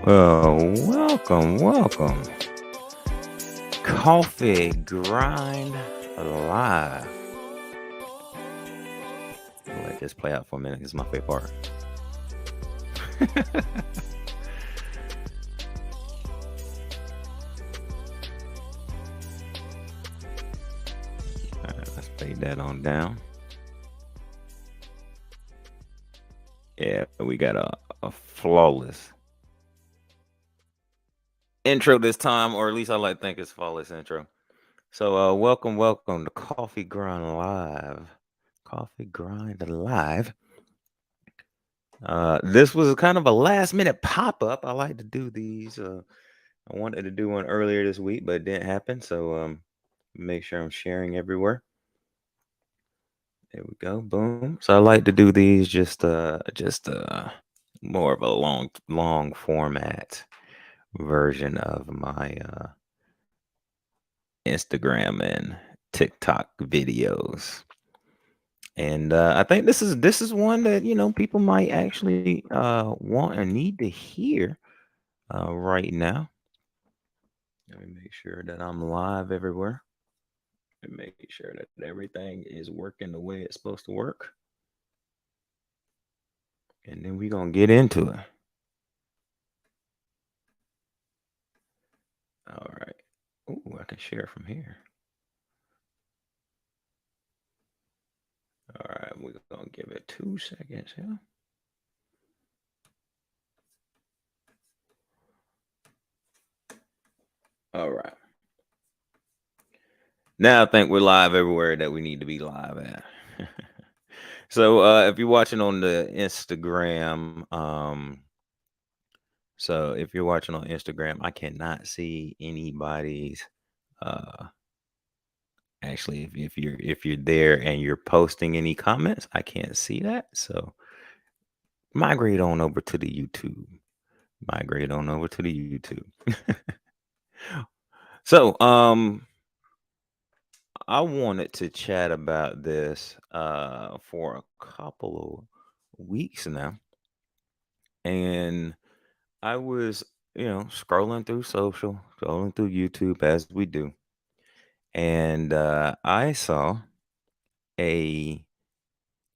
Well, welcome. Coffee grind live. I'll let this play out for a minute. This is my favorite part. All right, let's fade that on down. Yeah, we got a flawless intro this time, or at least I like to think it's flawless intro. So, welcome to Coffee Grind Live. Coffee Grind Live. This was kind of a last minute pop up. I like to do these. I wanted to do one earlier this week, but it didn't happen. So, make sure I'm sharing everywhere. There we go. Boom. So I like to do these just more of a long format version of my Instagram and TikTok videos. And I think this is one that people might actually want and need to hear right now. Let me make sure that I'm live everywhere and make sure that everything is working the way it's supposed to work. And then we're gonna get into it. All right. Oh, I can share from here. All right, we're gonna give it 2 seconds here. All right. Now I think we're live everywhere that we need to be live at. So if you're watching on the Instagram, so if you're watching on Instagram, I cannot see anybody's actually if you're there and you're posting any comments, I can't see that. So migrate on over to the YouTube. Migrate on over to the YouTube. So I wanted to chat about this for a couple of weeks now. And I was, scrolling through scrolling through YouTube as we do. And I saw a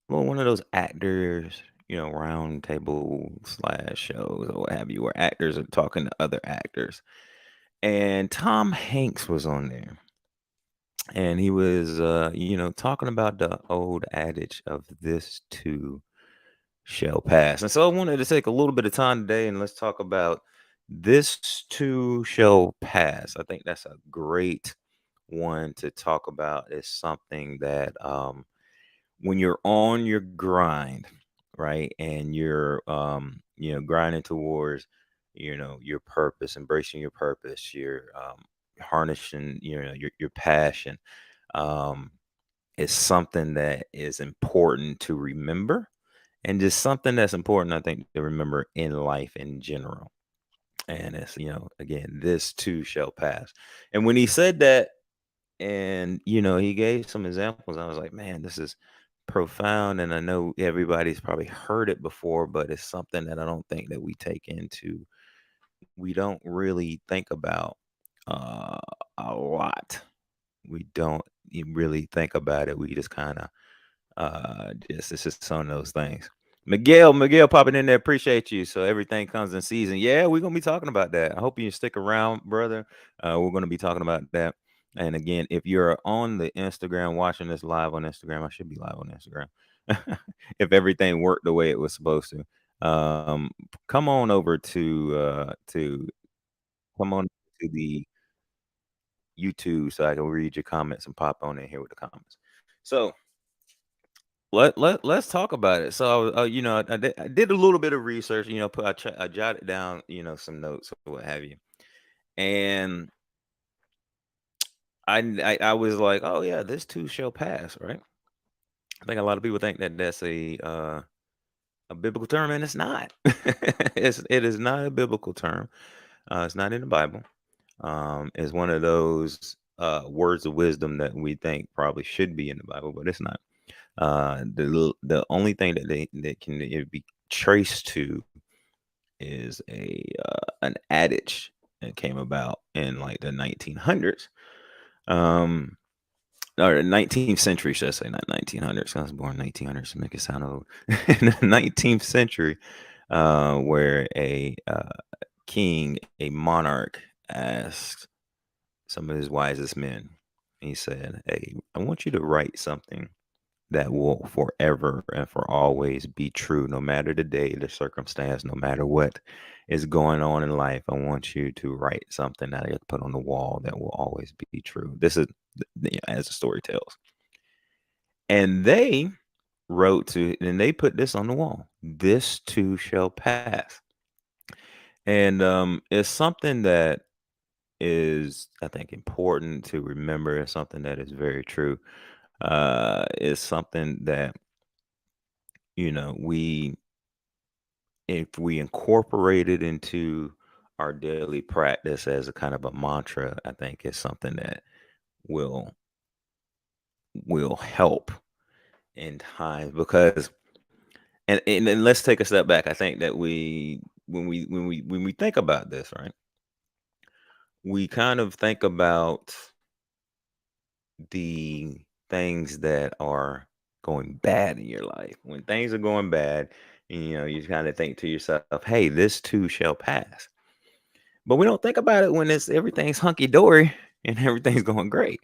one of those actors, round table slash shows or what have you, where actors are talking to other actors. And Tom Hanks was on there. And he was, talking about the old adage of this too shall pass. And so I wanted to take a little bit of time today and let's talk about this too shall pass. I think that's a great one to talk about. Is something that when you're on your grind, right, and you're grinding towards your purpose, embracing your purpose, you're harnessing your passion. um is something that is important to remember, and just something that's important, I think, to remember in life in general. And it's, again, this too shall pass. And when he said that, and he gave some examples, I was like, man, this is profound. And I know everybody's probably heard it before, but it's something that I don't think that we don't really think about uh a lot. We don't really think about it. We just kind of just it's just some of those things. Miguel popping in there. Appreciate you. So everything comes in season. Yeah, we're gonna be talking about that. I hope you stick around, brother. We're gonna be talking about that. And again, if you're on the Instagram watching this live on Instagram, I should be live on Instagram. If everything worked the way it was supposed to, come on over to come on to the YouTube so I can read your comments and pop on in here with the comments. So let's talk about it. So, I did a little bit of research. I jotted down, some notes or what have you, and I was like, oh yeah, this too shall pass, right? I think a lot of people think that that's a biblical term, and it's not. It is not a biblical term. It's not in the Bible. It's one of those words of wisdom that we think probably should be in the Bible, but it's not. The only thing that can it be traced to is a an adage that came about in like the 1900s, um, or the 19th century, should I say, not 1900s. I was born 1900s to make it sound old. In the 19th century, where a king, a monarch, asked some of his wisest men. He said, "Hey, I want you to write something that will forever and for always be true, no matter the day, the circumstance, no matter what is going on in life. I want you to write something that I get to put on the wall that will always be true." This is as the story tells. And they wrote to, and they put this on the wall. This too shall pass. And it's something that is, I think, important to remember. It's something that is very true. It's something that, we if we incorporate it into our daily practice as a kind of a mantra, I think it's something that will will help in times because and let's take a step back. I think that when we think about this, right? We kind of think about the things that are going bad in your life. When things are going bad, you kind of think to yourself, "Hey, this too shall pass." But we don't think about it when it's everything's hunky dory and everything's going great.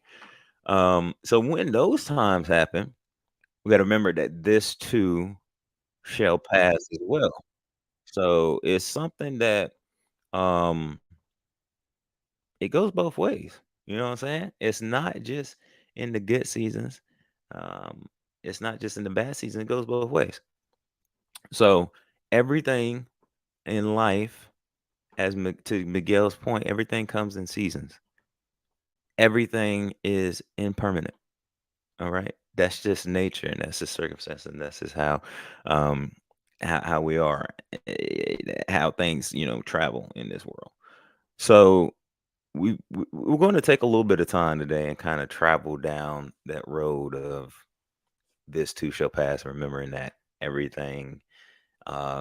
So when those times happen, we got to remember that this too shall pass as well. So it's something that um it goes both ways. You know what I'm saying? It's not just in the good seasons. Um, it's not just in the bad season. It goes both ways. So everything in life, to Miguel's point, everything comes in seasons. Everything is impermanent. All right. That's just nature and that's just circumstance and that's just um how we are, how things, travel in this world. So we're going to take a little bit of time today and kind of travel down that road of this too shall pass, remembering that everything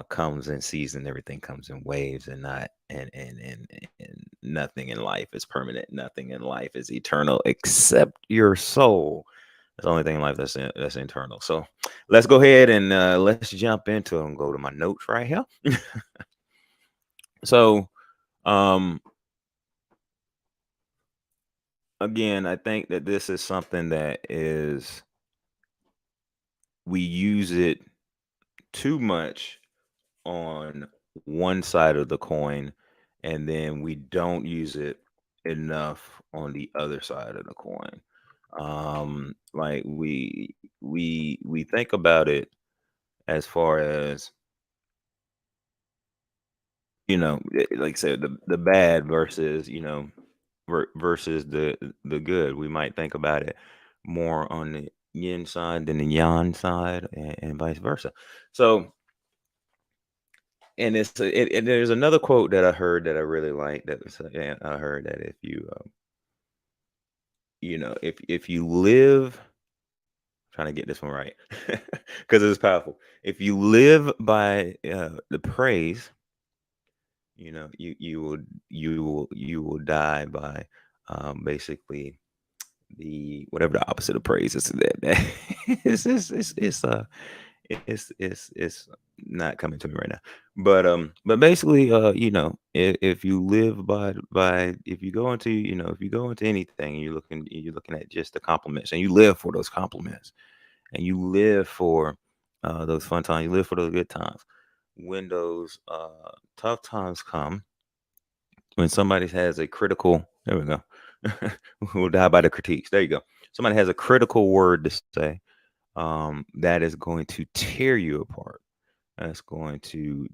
comes in season, everything comes in waves, and not and nothing in life is permanent, nothing in life is eternal except your soul. That's the only thing in life that's internal. So let's go ahead and let's jump into it and go to my notes right here. So um again, I think that this is something that is we use it too much on one side of the coin, and then we don't use it enough on the other side of the coin. Like we think about it as far as like I said, the bad versus versus the good. We might think about it more on the yin side than the yang side, and vice versa. So, and and there's another quote that I heard that I really like. And I heard that if you if you live, trying to get this one right because it's powerful. If you live by the praise, you will die by basically the whatever the opposite of praise is. That it's not coming to me right now. But basically, if you live by if you go into if you go into anything, and you're looking at just the compliments, and you live for those compliments, and you live for those fun times, you live for those good times. When those tough times come, when somebody has a critical, there we go. We'll die by the critiques. There you go. Somebody has a critical word to say, that is going to tear you apart. That's going to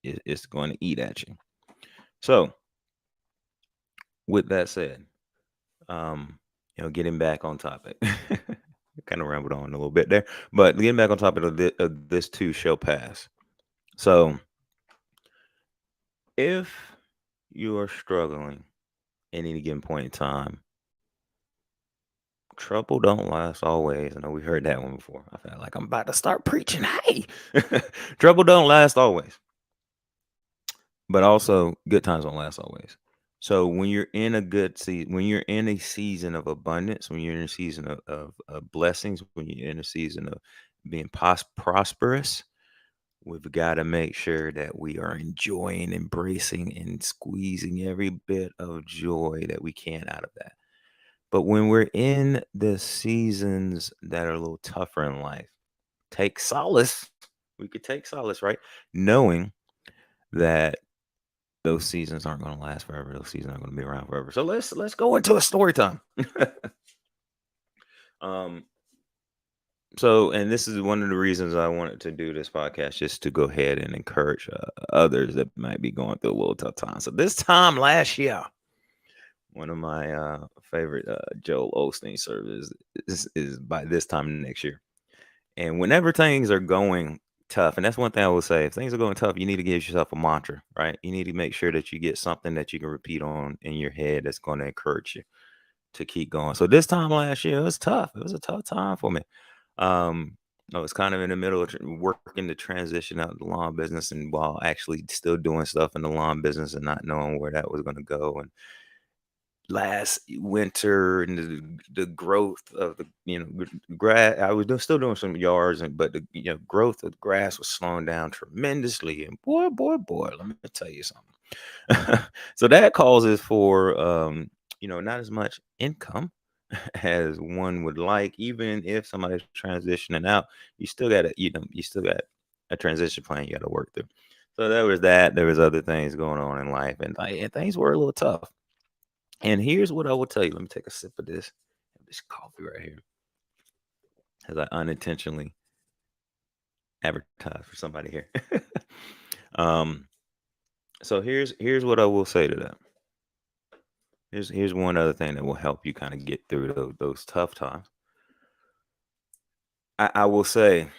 it's going to eat at you. So, with that said, getting back on topic. Kind of rambled on a little bit there, but getting back on topic of this too shall pass. So, if you are struggling at any given point in time, trouble don't last always. I know we heard that one before. I felt like I'm about to start preaching. Hey, trouble don't last always. but also good times don't last always. So when you're in a good season, when you're in a season of abundance, when you're in a season of blessings, when you're in a season of being prosperous, we've got to make sure that we are enjoying, embracing, and squeezing every bit of joy that we can out of that. But when we're in the seasons that are a little tougher in life, take solace. We could take solace, right? Knowing that those seasons aren't going to last forever. Those seasons aren't going to be around forever. So let's go into a story time. um, so, and this is one of the reasons I wanted to do this podcast, just to go ahead and encourage others that might be going through a little tough time. So this time last year, one of my favorite Joel Osteen sermons is by this time next year. And whenever things are going tough, and that's one thing I will say, if things are going tough, you need to give yourself a mantra, right? You need to make sure that you get something that you can repeat on in your head that's going to encourage you to keep going. So this time last year, it was tough. It was a tough time for me. Um, I was kind of in the middle of working the transition out of the lawn business, and while actually still doing stuff in the lawn business and not knowing where that was going to go. And last winter and the growth of the grass, I was still doing some yards, and but the growth of the grass was slowing down tremendously. And boy, let me tell you something. So that causes for not as much income as one would like. Even if somebody's transitioning out, you still got to you still got a transition plan you got to work through. So there was that. There was other things going on in life, and things were a little tough. And here's what I will tell you. Let me take a sip of this coffee right here, as I unintentionally advertise for somebody here. um, so here's what I will say to them. Here's one other thing that will help you kind of get through those tough times. I will say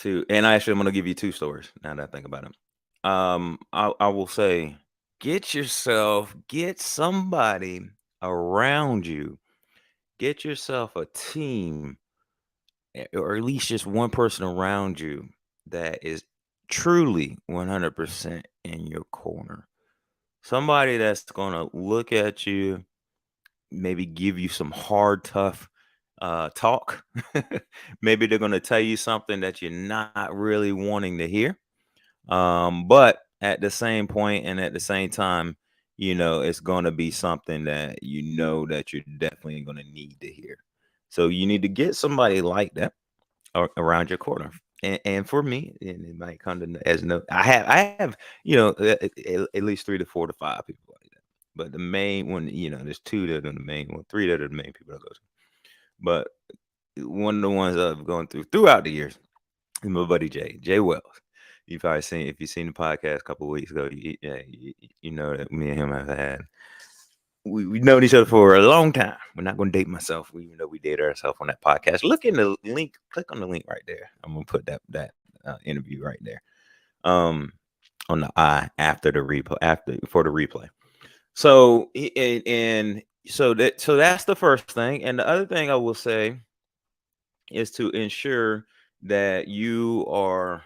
and actually I'm gonna give you two stories now that I think about it. I will say, get somebody around you, get yourself a team, or at least just one person around you that is truly 100% in your corner. Somebody that's going to look at you, maybe give you some hard, tough talk. Maybe they're going to tell you something that you're not really wanting to hear. But at the same point and at the same time, it's going to be something that that you're definitely going to need to hear. So you need to get somebody like that around your corner. And for me, and it might come to as no, I have at least 3 to 4 to 5 people like that. But the main one, there's two that are the main one, three that are the main people I go to. But one of the ones I've gone throughout the years is my buddy Jay Wells. You've probably seen, if you've seen the podcast a couple of weeks ago, you know that me and him have had, we've known each other for a long time. We're not going to date myself, even though we dated ourselves on that podcast. Look in the link, click on the link right there. I'm gonna put that interview right there, um, on the eye after the replay, after for the replay. So so that's the first thing, and the other thing I will say is to ensure that you are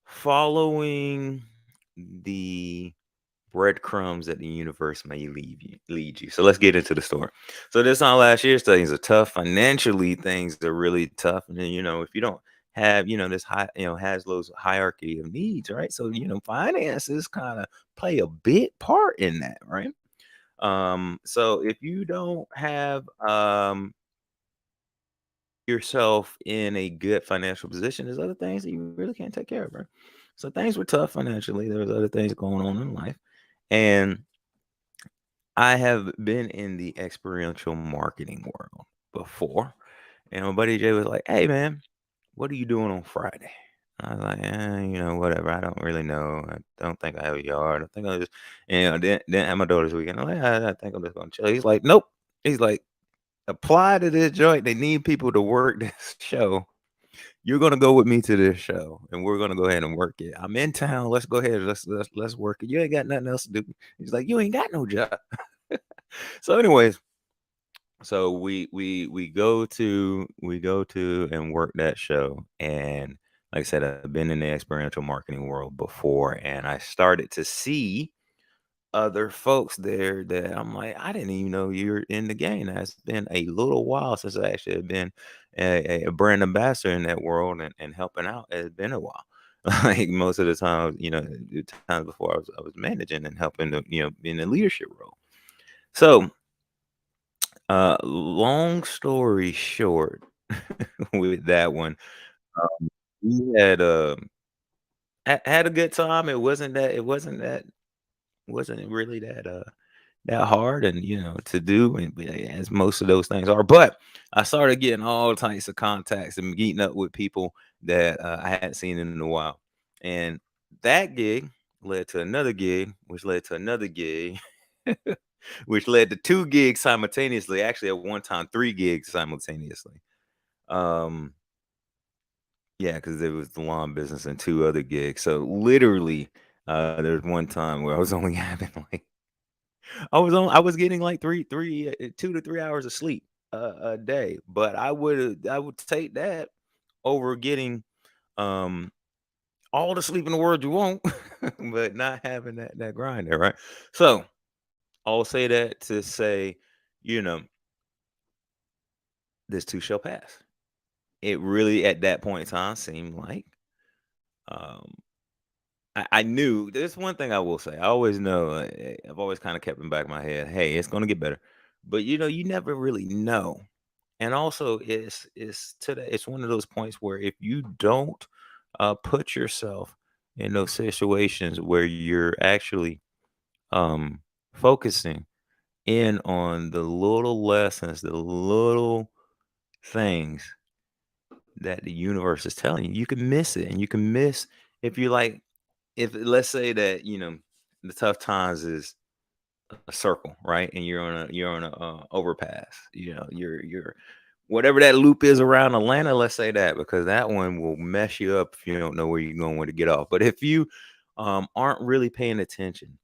following the breadcrumbs that the universe may lead you. So let's get into the story. So this time last year, things are tough financially. Things are really tough, and then if you don't have this high Haslow's hierarchy of needs, right? So finances kind of play a big part in that, right? So if you don't have yourself in a good financial position, there's other things that you really can't take care of, right? So things were tough financially. There was other things going on in life, and I have been in the experiential marketing world before, and my buddy Jay was like, "Hey, man, what are you doing on Friday?" I was like, whatever. I don't really know. I don't think I have a yard. I think I just, didn't have my daughter's weekend. I'm like, I think I'm just gonna chill. He's like, nope. He's like, apply to this joint. They need people to work this show. You're gonna go with me to this show, and we're gonna go ahead and work it. I'm in town. Let's go ahead. Let's work it. You ain't got nothing else to do. He's like, you ain't got no job. So, anyways, so we go to and work that show, and like I said, I've been in the experiential marketing world before, and I started to see other folks there that I'm like, I didn't even know you're in the game. Now, it's been a little while since I actually have been a brand ambassador in that world and helping out. It's been a while. Like most of the time, the times before I was managing and helping to, in a leadership role. So, long story short, with that one, we had a good time. It wasn't really that hard and to do and as most of those things are. But I started getting all types of contacts and meeting up with people that I hadn't seen in a while. And that gig led to another gig, which led to another gig, which led to two gigs simultaneously. Actually, at one time, three gigs simultaneously. Um, yeah, because there was the lawn business and two other gigs. So literally, there's one time where I was only having like I was getting like 2 to 3 hours of sleep a day, but I would take that over getting um all the sleep in the world you want, but not having that grind there, right? So I'll say that to say, you know, this too shall pass. It really at that point in time seemed like um I knew there's one thing I will say. I always know I've always kind of kept in back of my head, hey, it's gonna get better. But you never really know. And also it's one of those points where if you don't put yourself in those situations where you're actually um focusing in on the little lessons, the little things that the universe is telling you, you can miss it. And you can miss if you like if let's say that, the tough times is a circle, right? And you're on a overpass. You're whatever that loop is around Atlanta. Let's say that because that one will mess you up if you don't know where you're going, where to get off. But if you aren't really paying attention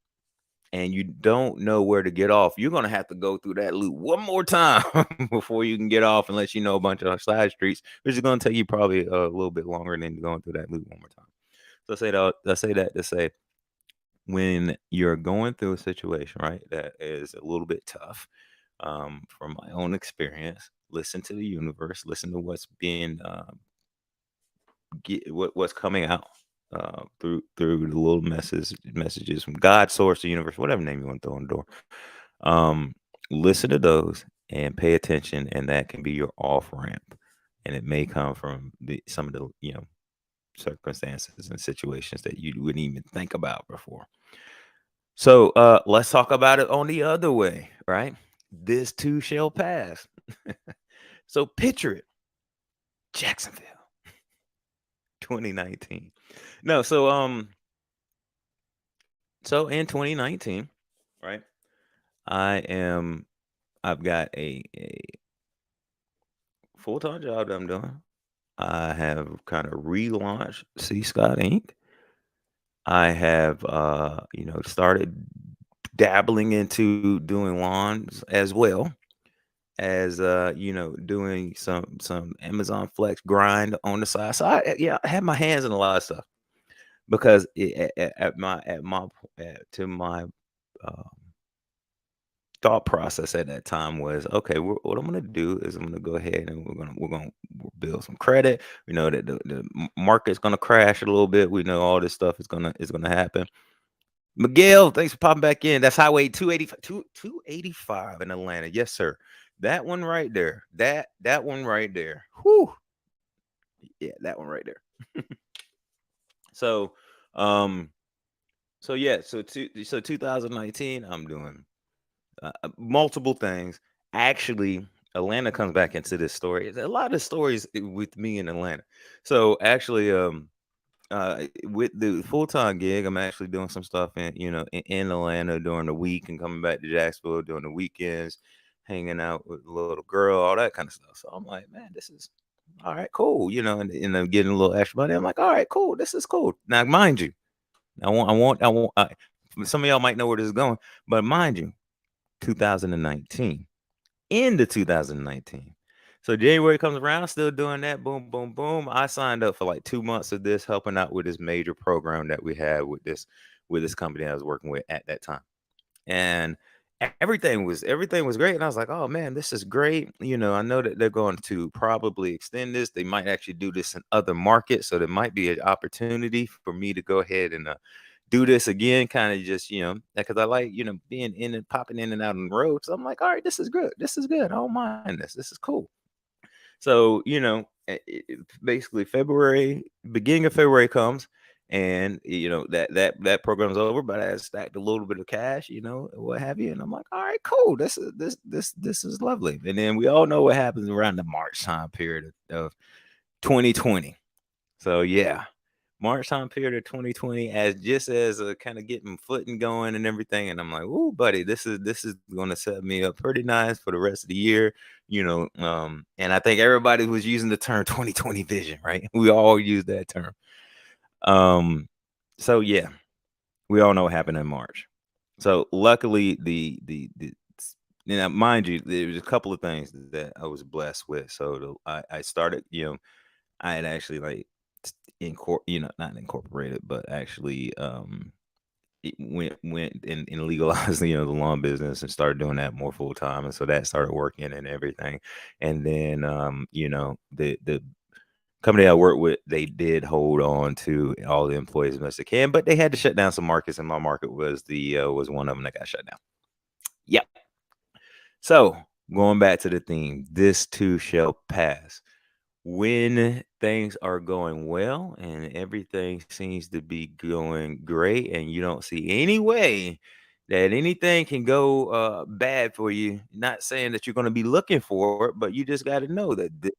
and you don't know where to get off, you're gonna have to go through that loop one more time before you can get off, unless you know a bunch of side streets, which is gonna take you probably a little bit longer than going through that loop one more time. So I say that to say when you're going through a situation, right, that is a little bit tough, from my own experience, listen to the universe, listen to what's being what's coming out through the little messages from God, source, the universe, whatever name you want to throw on the door. Um, Listen to those and pay attention, and that can be your off ramp. And it may come from some of the circumstances and situations that you wouldn't even think about before. So let's talk about it on the other way, right? This too shall pass. So picture it, Jacksonville, 2019. No, so in 2019, right? I am I've got a full-time job that I'm doing. I have kind of relaunched C Scott Inc. I have started dabbling into doing lawns as well as doing some Amazon Flex grind on the side. So I had my hands in a lot of stuff because to my um, thought process at that time was okay. What I'm gonna do is I'm gonna go ahead and we're gonna build some credit. We know that the market's gonna crash a little bit. We know all this stuff is gonna happen. Miguel, thanks for popping back in. That's Highway 285, 285 in Atlanta. Yes, sir. That one right there. That one right there. Whew. Yeah, that one right there. So, um, so 2019, I'm doing multiple things. Actually, Atlanta comes back into this story. A lot of stories with me in Atlanta. So actually, with the full-time gig, I'm actually doing some stuff in Atlanta during the week and coming back to Jacksonville during the weekends, hanging out with the little girl, all that kind of stuff. So I'm like, man, this is all right, cool, and I'm getting a little extra money. I'm like, all right, cool, this is cool. Now, mind you, some of y'all might know where this is going, but mind you, 2019, into 2019. So January comes around, still doing that. Boom, boom, boom. I signed up for like 2 months of this, helping out with this major program that we had with this company I was working with at that time. And everything was great. And I was like, oh man, this is great. I know that they're going to probably extend this. They might actually do this in other markets. So there might be an opportunity for me to go ahead and do this again, kind of just, because I like, being in and popping in and out on the road. So I'm like, all right, this is good. This is good. I don't mind this. This is cool. So, basically February, beginning of February comes, and that program's over, but I had stacked a little bit of cash, what have you. And I'm like, all right, cool. This is lovely. And then we all know what happens around the March time period of 2020. So yeah, March time period of 2020, as kind of getting footing going and everything. And I'm like, "Ooh, buddy, this is gonna set me up pretty nice for the rest of the year." And I think everybody was using the term 2020 vision, right? We all use that term. Um, so yeah, we all know what happened in March. So luckily, mind you, there was a couple of things that I was blessed with. So I started, I had actually like not incorporated, but actually it went and legalized the lawn business and started doing that more full time, and so that started working and everything. And then the company I work with, they did hold on to all the employees as much as they can, but they had to shut down some markets, and my market was one of them that got shut down. Yep. So going back to the theme, this too shall pass. When things are going well and everything seems to be going great, and you don't see any way that anything can go bad for you, not saying that you're going to be looking for it, but you just got to know that this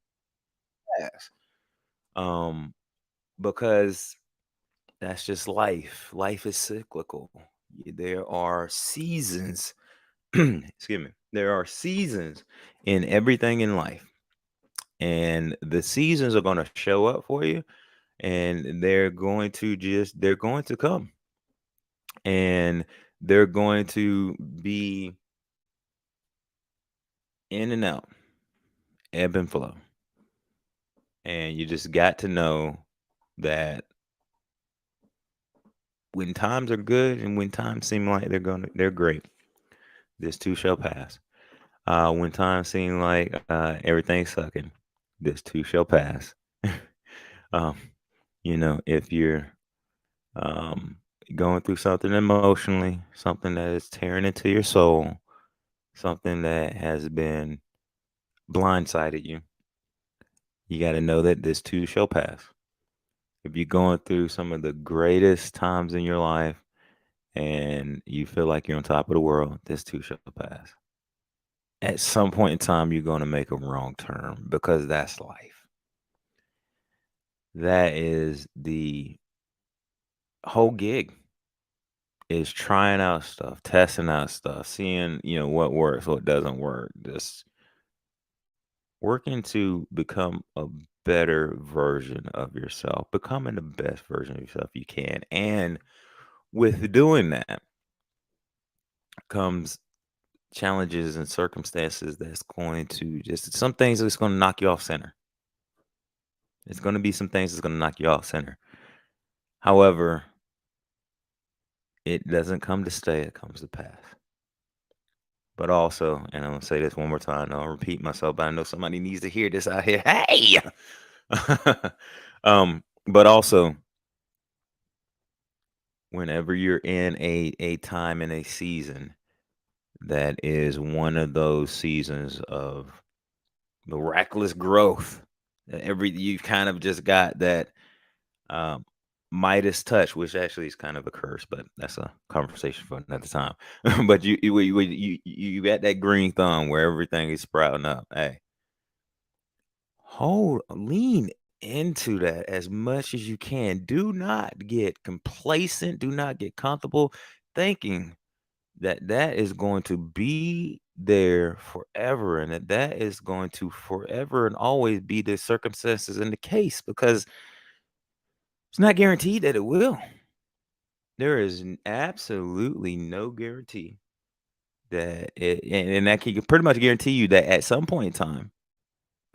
pass. um because that's just life is cyclical. There are seasons. Excuse me, there are seasons in everything in life, and the seasons are going to show up for you, and they're going to come, and they're going to be in and out, ebb and flow. And you just got to know that when times are good and when times seem like they're great, this too shall pass. When times seem like everything's sucking, this too shall pass. um, if you're um, going through something emotionally, something that is tearing into your soul, something that has been blindsided you, you got to know that this too shall pass. If you're going through some of the greatest times in your life and you feel like you're on top of the world, this too shall pass. At some point in time, you're going to make a wrong turn, because that's life. That is the whole gig, is trying out stuff, testing out stuff, seeing, what works, what doesn't work. Just working to become a better version of yourself, becoming the best version of yourself you can. And with doing that comes challenges and circumstances that's going to just some things that's going to knock you off center. It's going to be some things that's going to knock you off center. However, it doesn't come to stay, it comes to pass. But also, and I'm going to say this one more time, I'll repeat myself, but I know somebody needs to hear this out here. Hey! But also, whenever you're in a time in a season that is one of those seasons of miraculous growth, that you kind of just got that um Midas touch, which actually is kind of a curse, but that's a conversation for another time. But you got that green thumb where everything is sprouting up. Hey, lean into that as much as you can. Do not get complacent. Do not get comfortable thinking that is going to be there forever, and that is going to forever and always be the circumstances in the case, because it's not guaranteed that it will. There is absolutely no guarantee that it, and that can pretty much guarantee you that at some point in time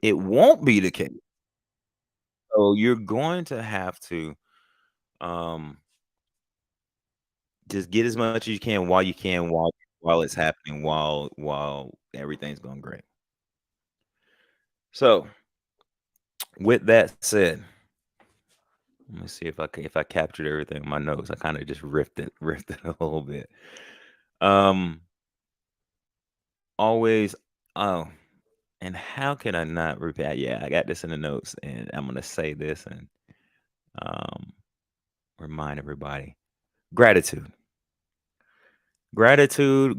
It won't be the case. So you're going to have to um just get as much as you can while while it's happening, while everything's going great. So with that said, let me see if I captured everything in my notes. I kind of just riffed it a little bit. Um, always. Oh, and how can I not repeat? Yeah, I got this in the notes, and I'm gonna say this and um remind everybody. Gratitude. Gratitude is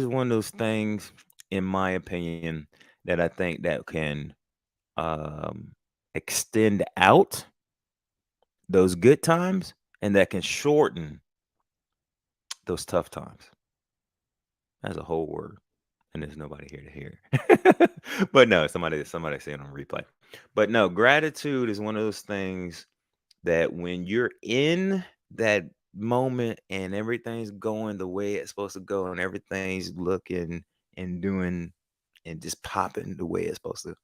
one of those things, in my opinion, that I think that can um extend out those good times and that can shorten those tough times. That's a whole word, and there's nobody here to hear it. But no, somebody saying on replay. But no, gratitude is one of those things that when you're in that moment and everything's going the way it's supposed to go and everything's looking and doing and just popping the way it's supposed to,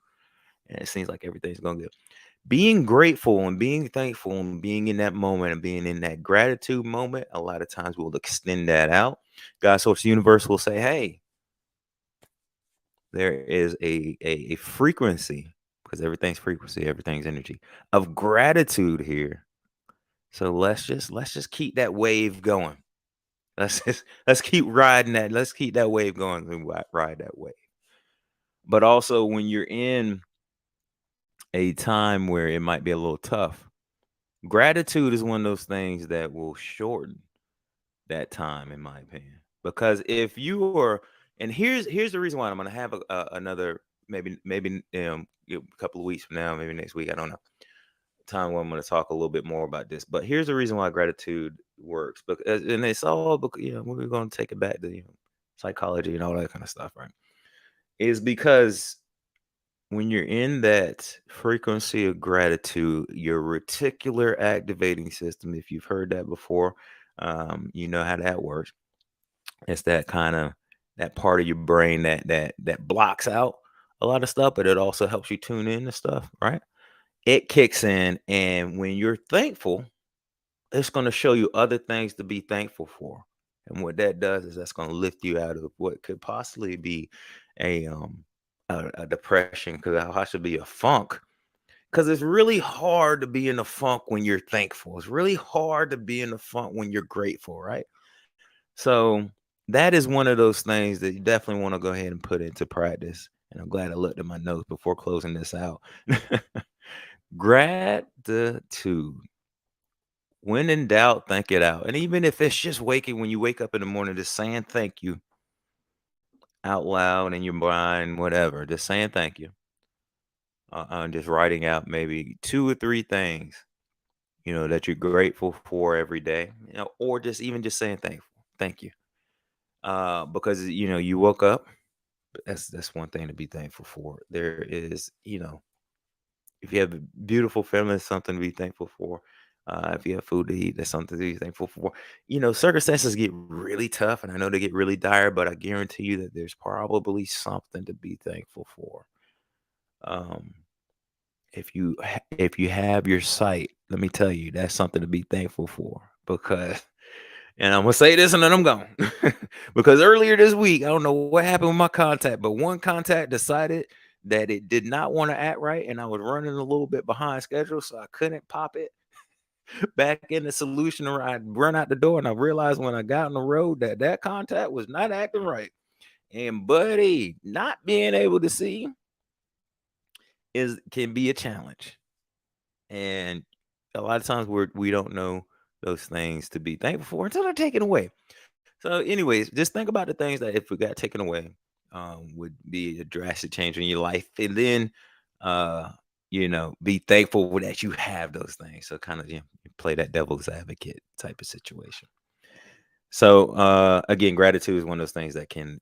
and it seems like everything's going good. Being grateful and being thankful and being in that moment and being in that gratitude moment, a lot of times we'll extend that out. God, source, universe will say, hey, there is a frequency, because everything's frequency, everything's energy, of gratitude here. So let's just keep that wave going. Let's keep riding that. Let's keep that wave going and ride that wave. But also when you're in a time where it might be a little tough, gratitude is one of those things that will shorten that time, in my opinion. Because if you are, and here's the reason why I'm gonna have another, maybe a couple of weeks from now, maybe next week, I don't know, time where I'm going to talk a little bit more about this. But here's the reason why gratitude works, because and it's all because we're going to take it back to psychology and all that kind of stuff, right? Is because when you're in that frequency of gratitude, your reticular activating system, if you've heard that before, you know how that works. It's that kind of that part of your brain that blocks out a lot of stuff, but it also helps you tune in to stuff, right? It kicks in, and when you're thankful, it's gonna show you other things to be thankful for. And what that does is that's gonna lift you out of what could possibly be a a depression, because how should be a funk. Because it's really hard to be in a funk when you're thankful. It's really hard to be in a funk when you're grateful, right? So that is one of those things that you definitely want to go ahead and put into practice. And I'm glad I looked at my notes before closing this out. Gratitude. When in doubt, think it out. And even if it's just waking, when you wake up in the morning, just saying thank you out loud in your mind, whatever, just saying thank you. Just writing out maybe two or three things, that you're grateful for every day, or just even just saying thank you. Because, you woke up. That's one thing to be thankful for. There is, if you have a beautiful family, it's something to be thankful for. If you have food to eat, that's something to be thankful for. Circumstances get really tough, and I know they get really dire, but I guarantee you that there's probably something to be thankful for. Um, if you have your sight, let me tell you, that's something to be thankful for. Because, and I'm gonna say this, and then I'm gone. Because earlier this week, I don't know what happened with my contact, but one contact decided that it did not want to act right, and I was running a little bit behind schedule, so I couldn't pop it back in the solution, or I'd run out the door. And I realized when I got on the road that that contact was not acting right. And buddy, not being able to see is can be a challenge. And a lot of times we don't know those things to be thankful for until they're taken away. So, anyways, just think about the things that if we got taken away, would be a drastic change in your life, and then, uh, be thankful that you have those things. So, kind of, play that devil's advocate type of situation. So, again, gratitude is one of those things that can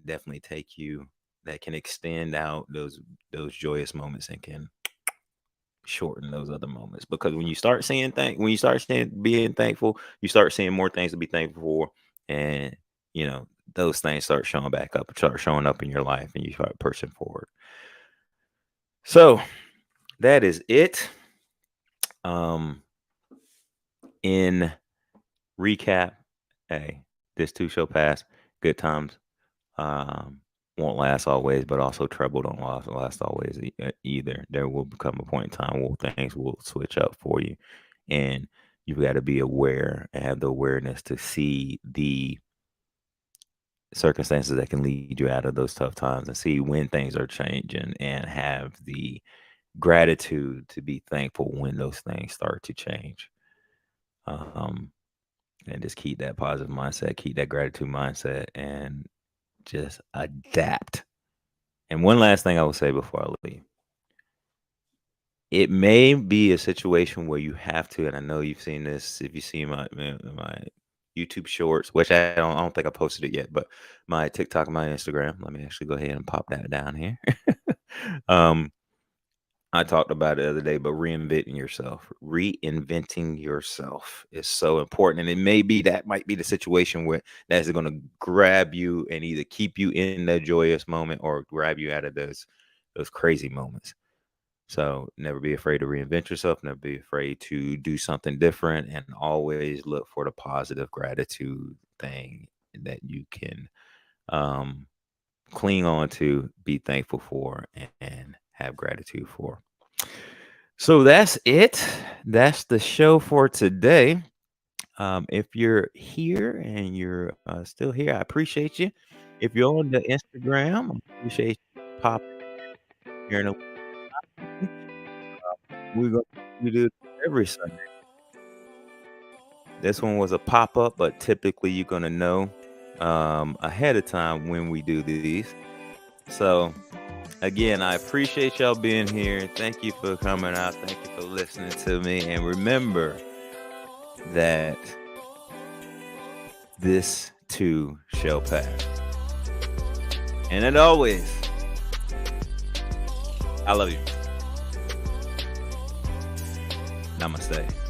definitely take you, that can extend out those joyous moments and can shorten those other moments, because when you start seeing being thankful, you start seeing more things to be thankful for. And those things start showing back up, start showing up in your life, and you start pushing forward. So that is it. Um, in recap, hey, this too shall pass. Good times um, won't last always, but also trouble don't last always either. There will become a point in time where things will switch up for you, and you've got to be aware and have the awareness to see the circumstances that can lead you out of those tough times and see when things are changing and have the gratitude to be thankful when those things start to change. Um, and just keep that positive mindset, keep that gratitude mindset, and just adapt. And one last thing I will say before I leave. It may be a situation where you have to, and I know you've seen this if you see my YouTube shorts, which I don't think I posted it yet, but my TikTok, my Instagram. Let me actually go ahead and pop that down here. um, I talked about it the other day, but reinventing yourself is so important. And it may be that might be the situation where that's going to grab you and either keep you in that joyous moment or grab you out of those crazy moments. So never be afraid to reinvent yourself, never be afraid to do something different, and always look for the positive gratitude thing that you can um cling on to, be thankful for, and have gratitude for. So that's it. That's the show for today. If you're here and you're still here, I appreciate you. If you're on the Instagram, I appreciate you popping here. In we're going to do it every Sunday. This one was a pop up, but typically you're going to know ahead of time when we do these. So again, I appreciate y'all being here. Thank you for coming out. Thank you for listening to me. And remember that this too shall pass. And as always, I love you. Namaste.